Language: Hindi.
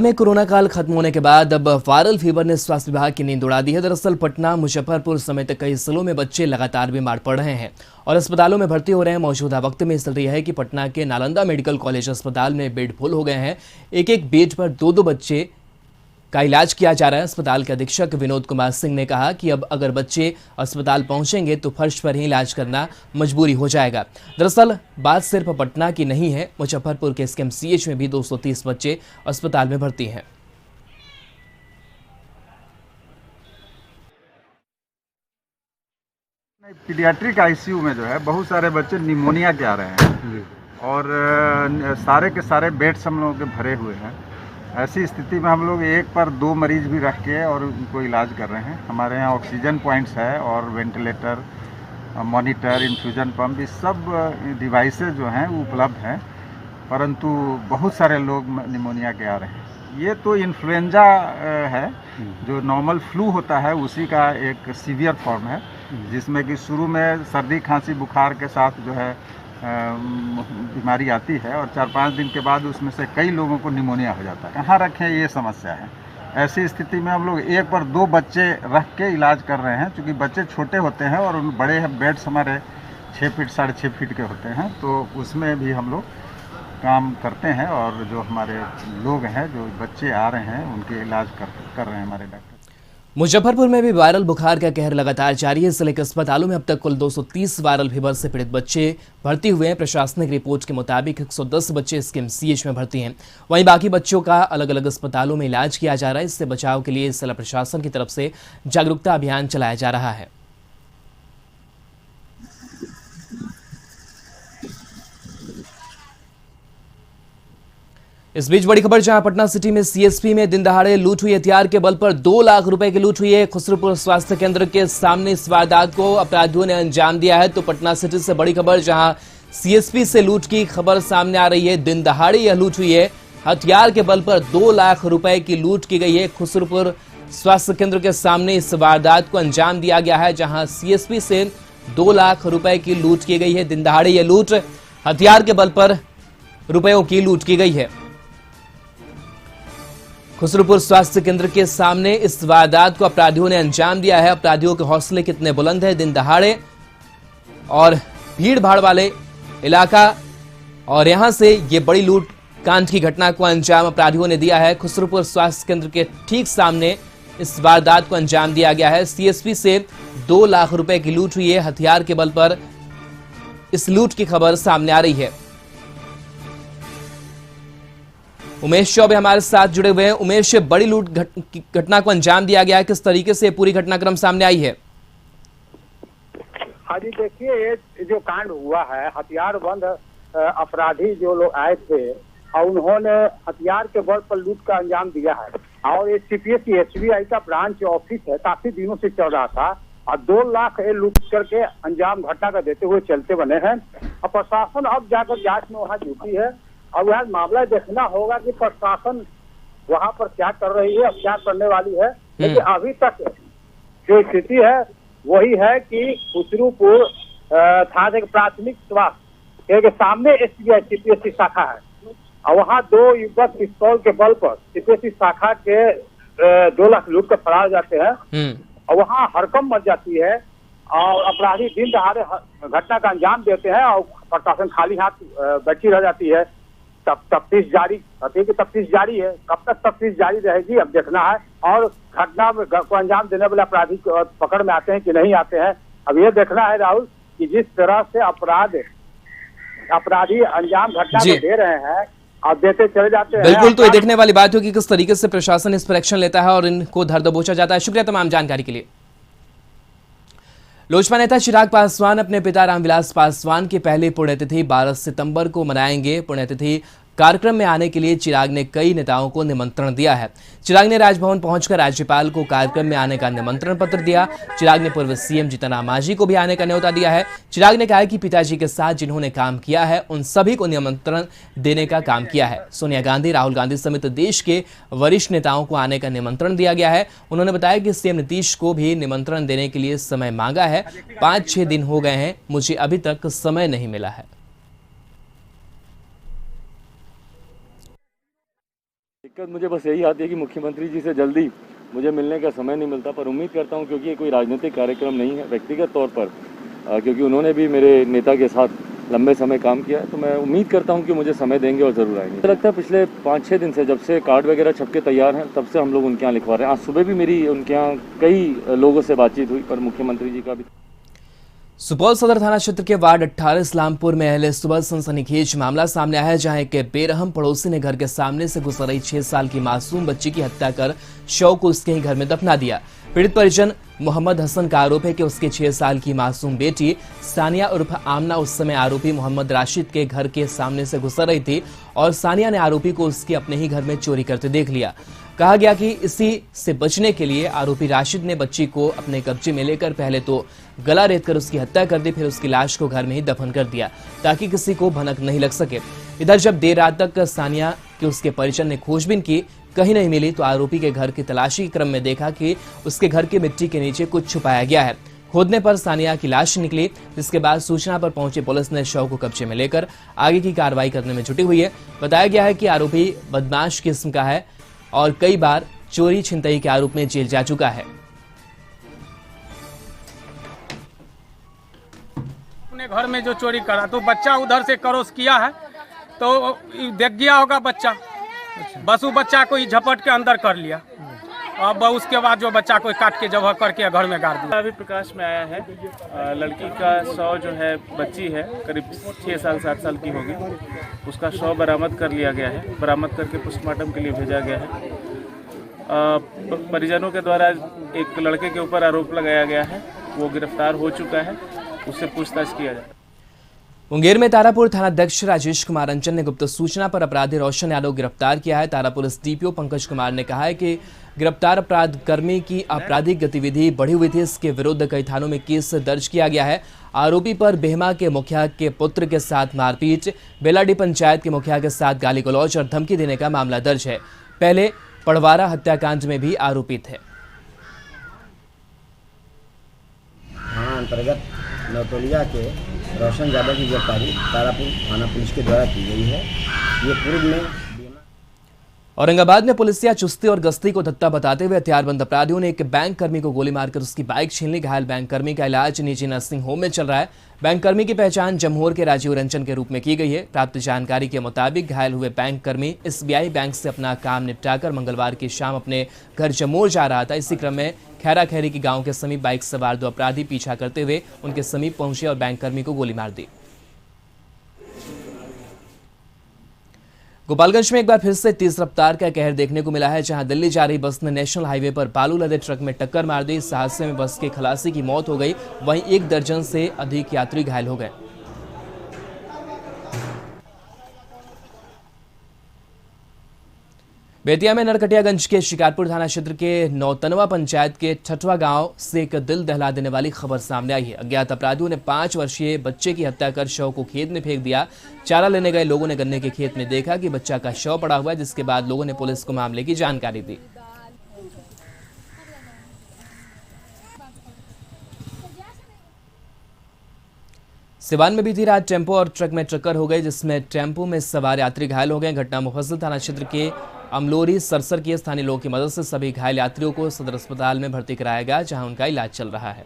में कोरोना काल खत्म होने के बाद अब वायरल फीवर ने स्वास्थ्य विभाग की नींद उड़ा दी है। दरअसल पटना, मुजफ्फरपुर समेत कई जिलों में बच्चे लगातार बीमार पड़ रहे हैं और अस्पतालों में भर्ती हो रहे हैं। मौजूदा वक्त में स्थिति है कि पटना के नालंदा मेडिकल कॉलेज अस्पताल में बेड फुल हो गए हैं। एक एक बेड पर दो दो बच्चे का इलाज किया जा रहा है। अस्पताल के अधीक्षक विनोद कुमार सिंह ने कहा कि अब अगर बच्चे अस्पताल पहुंचेंगे तो फर्श पर ही इलाज करना मजबूरी हो जाएगा। दरअसल बात सिर्फ पटना की नहीं है, मुजफ्फरपुर के एसकेएमसीएच में भी 230 बच्चे अस्पताल में भर्ती हैं। पीडियाट्रिक आईसीयू में जो है बहुत सारे बच्चे निमोनिया के आ रहे हैं और सारे के सारे बेड्स हम लोगों के भरे हुए हैं। ऐसी स्थिति में हम लोग एक पर दो मरीज भी रख के और उनको इलाज कर रहे हैं। हमारे यहाँ ऑक्सीजन पॉइंट्स है और वेंटिलेटर, मॉनिटर, इन्फ्यूजन पंप, ये सब डिवाइसेज जो हैं वो उपलब्ध हैं, परंतु बहुत सारे लोग निमोनिया के आ रहे हैं। ये तो इन्फ्लुएंजा है, जो नॉर्मल फ्लू होता है उसी का एक सीवियर फॉर्म है, जिसमें कि शुरू में सर्दी, खांसी, बुखार के साथ जो है बीमारी आती है और 4-5 दिन के बाद उसमें से कई लोगों को निमोनिया हो जाता है। कहाँ रखें ये समस्या है। ऐसी स्थिति में हम लोग एक पर दो बच्चे रख के इलाज कर रहे हैं, क्योंकि बच्चे छोटे होते हैं और उन बड़े बेड्स हमारे 6 फीट 6.5 फीट के होते हैं, तो उसमें भी हम लोग काम करते हैं और जो हमारे लोग हैं, जो बच्चे आ रहे हैं, उनके इलाज कर रहे हैं हमारे डॉक्टर। मुजफ्फरपुर में भी वायरल बुखार का कहर लगातार जारी है। जिले के अस्पतालों में अब तक कुल 230 वायरल फीवर से पीड़ित बच्चे भर्ती हुए हैं। प्रशासनिक रिपोर्ट के मुताबिक 110 बच्चे एसकेएमसीएच में भर्ती हैं, वहीं बाकी बच्चों का अलग अलग अस्पतालों में इलाज किया जा रहा है। इससे बचाव के लिए जिला प्रशासन की तरफ से जागरूकता अभियान चलाया जा रहा है। इस बीच बड़ी खबर, जहां पटना सिटी में सीएसपी में दिन दहाड़े लूट हुई। हथियार के बल पर 2 लाख रुपए की लूट हुई है। खुसरूपुर स्वास्थ्य केंद्र के सामने इस वारदात को अपराधियों ने अंजाम दिया है। तो पटना सिटी से बड़ी खबर, जहां सीएसपी से लूट की खबर सामने आ रही है। दिन दहाड़े यह लूट हुई है। हथियार के बल पर 2 लाख रुपए की लूट की गई है। खुसरूपुर स्वास्थ्य केंद्र के सामने इस वारदात को अंजाम दिया गया है, जहां सीएसपी से 2 लाख रुपए की लूट की गई है। दिन दहाड़े यह लूट, हथियार के बल पर रुपयों की लूट की गई है। खुसरूपुर स्वास्थ्य केंद्र के सामने इस वारदात को अपराधियों ने अंजाम दिया है। अपराधियों के हौसले कितने बुलंद है। दिन दहाड़े और भीड़ भाड़ वाले इलाका और यहां से ये बड़ी लूट कांड की घटना को अंजाम अपराधियों ने दिया है। खुसरूपुर स्वास्थ्य केंद्र के ठीक सामने इस वारदात को अंजाम दिया गया है। सीएसपी से 2 लाख रुपए की लूट हुई है। हथियार के बल पर इस लूट की खबर सामने आ रही है। उमेश चौबे हमारे साथ जुड़े हुए हैं। उमेश, बड़ी लूट घटना को अंजाम दिया गया है, किस तरीके से पूरी घटनाक्रम सामने आई है? हाँ जी, देखिए ये जो कांड हुआ है, हथियारबंद अपराधी जो लोग आए थे और उन्होंने हथियार के बल पर लूट का अंजाम दिया है और ये सीपीएससी एसबीआई का ब्रांच ऑफिस है, काफी दिनों से चल रहा था और 2 लाख लूट करके अंजाम घटना का देते हुए चलते बने हैं। और प्रशासन अब जाकर जांच में वहाँ जुटी है और वह मामला देखना होगा कि प्रशासन वहां पर क्या कर रही है और क्या करने वाली है। लेकिन अभी तक जो स्थिति है वही है कि खुसरूपुर थाने के प्राथमिक स्वास्थ्य के सामने एसबीआई सीपीएससी शाखा है और वहाँ 2 युवक पिस्तौल के बल पर सीपीएससी शाखा के 2 लाख लूट कर फरार जाते हैं और वहाँ हड़कंप मच जाती है और अपराधी दिन दहाड़े घटना का अंजाम देते हैं और प्रशासन खाली हाथ बैठी रह जाती है। तफ्तीश जारी, तफ्तीश जारी है। कब तक तफ्तीश जारी रहेगी अब देखना है और घटना को अंजाम देने वाले अपराधी पकड़ में आते हैं कि नहीं आते हैं, अब ये देखना है राहुल कि जिस तरह से अपराधी अंजाम घटना को दे रहे हैं और देते चले जाते हैं। बिल्कुल, तो ये देखने वाली बात होगी किस तरीके से प्रशासन इस पर एक्शन लेता है और इनको धर दबोचा जाता है। शुक्रिया तमाम जानकारी के लिए। लोजपा नेता चिराग पासवान अपने पिता रामविलास पासवान की पहली पुण्यतिथि 12 सितंबर को मनाएंगे। पुण्यतिथि कार्यक्रम में आने के लिए चिराग ने कई नेताओं को निमंत्रण दिया है। चिराग ने राजभवन पहुंचकर राज्यपाल को कार्यक्रम में आने का निमंत्रण पत्र दिया। चिराग ने पूर्व सीएम जीतन राम मांझी को भी आने का न्योता दिया है। चिराग ने कहा कि पिताजी के साथ जिन्होंने काम किया है उन सभी को निमंत्रण देने का काम किया है। सोनिया गांधी, राहुल गांधी समेत देश के वरिष्ठ नेताओं को आने का निमंत्रण दिया गया है। उन्होंने बताया कि सीएम नीतीश को भी निमंत्रण देने के लिए समय मांगा है। 5-6 दिन हो गए हैं, मुझे अभी तक समय नहीं मिला है। दिक्कत मुझे बस यही आती है कि मुख्यमंत्री जी से जल्दी मुझे मिलने का समय नहीं मिलता, पर उम्मीद करता हूं क्योंकि ये कोई राजनीतिक कार्यक्रम नहीं है, व्यक्तिगत तौर पर क्योंकि उन्होंने भी मेरे नेता के साथ लंबे समय काम किया है, तो मैं उम्मीद करता हूं कि मुझे समय देंगे और ज़रूर आएंगे। मुझे लगता है पिछले 5-6 दिन से, जब से कार्ड वगैरह छप के तैयार हैं, तब से हम लोग उनके यहाँ लिखवा रहे हैं। आज सुबह भी मेरी उनके यहाँ कई लोगों से बातचीत हुई, पर मुख्यमंत्री जी का भी। सुपौल सदर थाना क्षेत्र के वार्ड 18 इस्लामपुर में अहले सुबह सनसनीखेज मामला सामने आया है, जहां एक बेरहम पड़ोसी ने घर के सामने से गुजर रही 6 साल की मासूम बच्ची की हत्या कर शव को उसके ही घर में दफना दिया। पीड़ित परिजन मोहम्मद हसन का आरोप है कि उसके 6 साल की मासूम बेटी सानिया उर्फ आमना उस समय आरोपी मोहम्मद राशिद के घर के सामने से गुजर रही थी और सानिया ने आरोपी को उसके अपने ही घर में चोरी करते देख लिया। कहा गया कि इसी से बचने के लिए आरोपी राशिद ने बच्ची को अपने कब्जे में लेकर पहले तो गला रेतकर उसकी हत्या कर दी, फिर उसकी लाश को घर में ही दफन कर दिया ताकि किसी को भनक नहीं लग सके। इधर जब देर रात तक सानिया के उसके परिजन ने खोजबीन की, कहीं नहीं मिली, तो आरोपी के घर की तलाशी के क्रम में देखा कि उसके घर की मिट्टी के नीचे कुछ छुपाया गया है। खोदने पर सानिया की लाश निकली, जिसके बाद सूचना पर पहुंची पुलिस ने शव को कब्जे में लेकर आगे की कार्रवाई करने में जुटी हुई है। बताया गया है कि आरोपी बदमाश किस्म का है और कई बार चोरी छिनतई के आरोप में जेल जा चुका है। अपने घर में जो चोरी करा तो बच्चा उधर से क्रॉस किया है तो देख गया होगा बच्चा, बस वो बच्चा को ही झपट के अंदर कर लिया। अब उसके बाद जो बच्चा को काट के जगह करके घर में गाड़ दिया। अभी प्रकाश में आया है, लड़की का शव जो है, बच्ची है, करीब 6 साल 7 साल की होगी, उसका शव बरामद कर लिया गया है। बरामद करके पोस्टमार्टम के लिए भेजा गया है। परिजनों के द्वारा एक लड़के के ऊपर आरोप लगाया गया है, वो गिरफ्तार हो चुका है, उससे पूछताछ किया जाए। मुंगेर में तारापुर थानाध्यक्ष राजेश कुमार अंचल ने गुप्त सूचना पर अपराधी रोशन यादव गिरफ्तार किया है। तारापुर एसडीपीओ पंकज कुमार ने कहा है कि गिरफ्तार अपराध कर्मी की आपराधिक गतिविधि बढ़ी हुई थी, इसके विरुद्ध कई थानों में केस दर्ज किया गया है। आरोपी पर बेहमा के मुखिया के पुत्र के साथ मारपीट, बेलाडी पंचायत के मुखिया के साथ गाली गलौज और धमकी देने का मामला दर्ज है। पहले पड़वारा हत्याकांड में भी आरोपी थे। थाना अंतर्गत नौतोलिया के रोशन यादव की गिरफ्तारी तारापुर थाना पुलिस के द्वारा की गई है। ये पूर्व में औरंगाबाद में पुलिसिया चुस्ती और गश्ती को धत्ता बताते हुए हथियारबंद अपराधियों ने एक बैंक कर्मी को गोली मारकर उसकी बाइक छीन ली। घायल बैंक कर्मी का इलाज निजी नर्सिंग होम में चल रहा है। बैंक कर्मी की पहचान जमहोर के राजीव रंजन के रूप में की गई है। प्राप्त जानकारी के मुताबिक घायल हुए बैंक कर्मी एसबीआई बैंक से अपना काम निपटाकर मंगलवार की शाम अपने घर जमोर जा रहा था। इसी क्रम में खैरा खैरी की गांव के समीप बाइक सवार 2 अपराधी पीछा करते हुए उनके समीप पहुंचे और बैंक कर्मी को गोली मार दी। गोपालगंज में एक बार फिर से तेज रफ्तार का कहर देखने को मिला है, जहां दिल्ली जा रही बस ने नेशनल हाईवे पर बालू लदे ट्रक में टक्कर मार दी। इस हादसे में बस के खलासी की मौत हो गई, वहीं 1 दर्जन से अधिक यात्री घायल हो गए। बेतिया में नरकटियागंज के शिकारपुर थाना क्षेत्र के नौतनवा पंचायत के छठवा गांव से एक दिल दहला देने वाली खबर सामने आई है। अज्ञात अपराधियों ने 5 वर्षीय बच्चे की हत्या कर शव को खेत में फेंक दिया। चारा लेने गए लोगों ने गन्ने के खेत में देखा कि बच्चा का शव पड़ा हुआ है, जिसके बाद लोगों ने पुलिस को मामले की जानकारी दी। सिवान में बीती रात टेम्पो और ट्रक में टक्कर हो गई, जिसमें टेम्पो में सवार यात्री घायल हो गए। घटना मुफस्सिल थाना क्षेत्र के अमलोरी सरसर के स्थानीय लोगों की मदद से सभी घायल यात्रियों को सदर अस्पताल में भर्ती कराया गया, जहां उनका इलाज चल रहा है।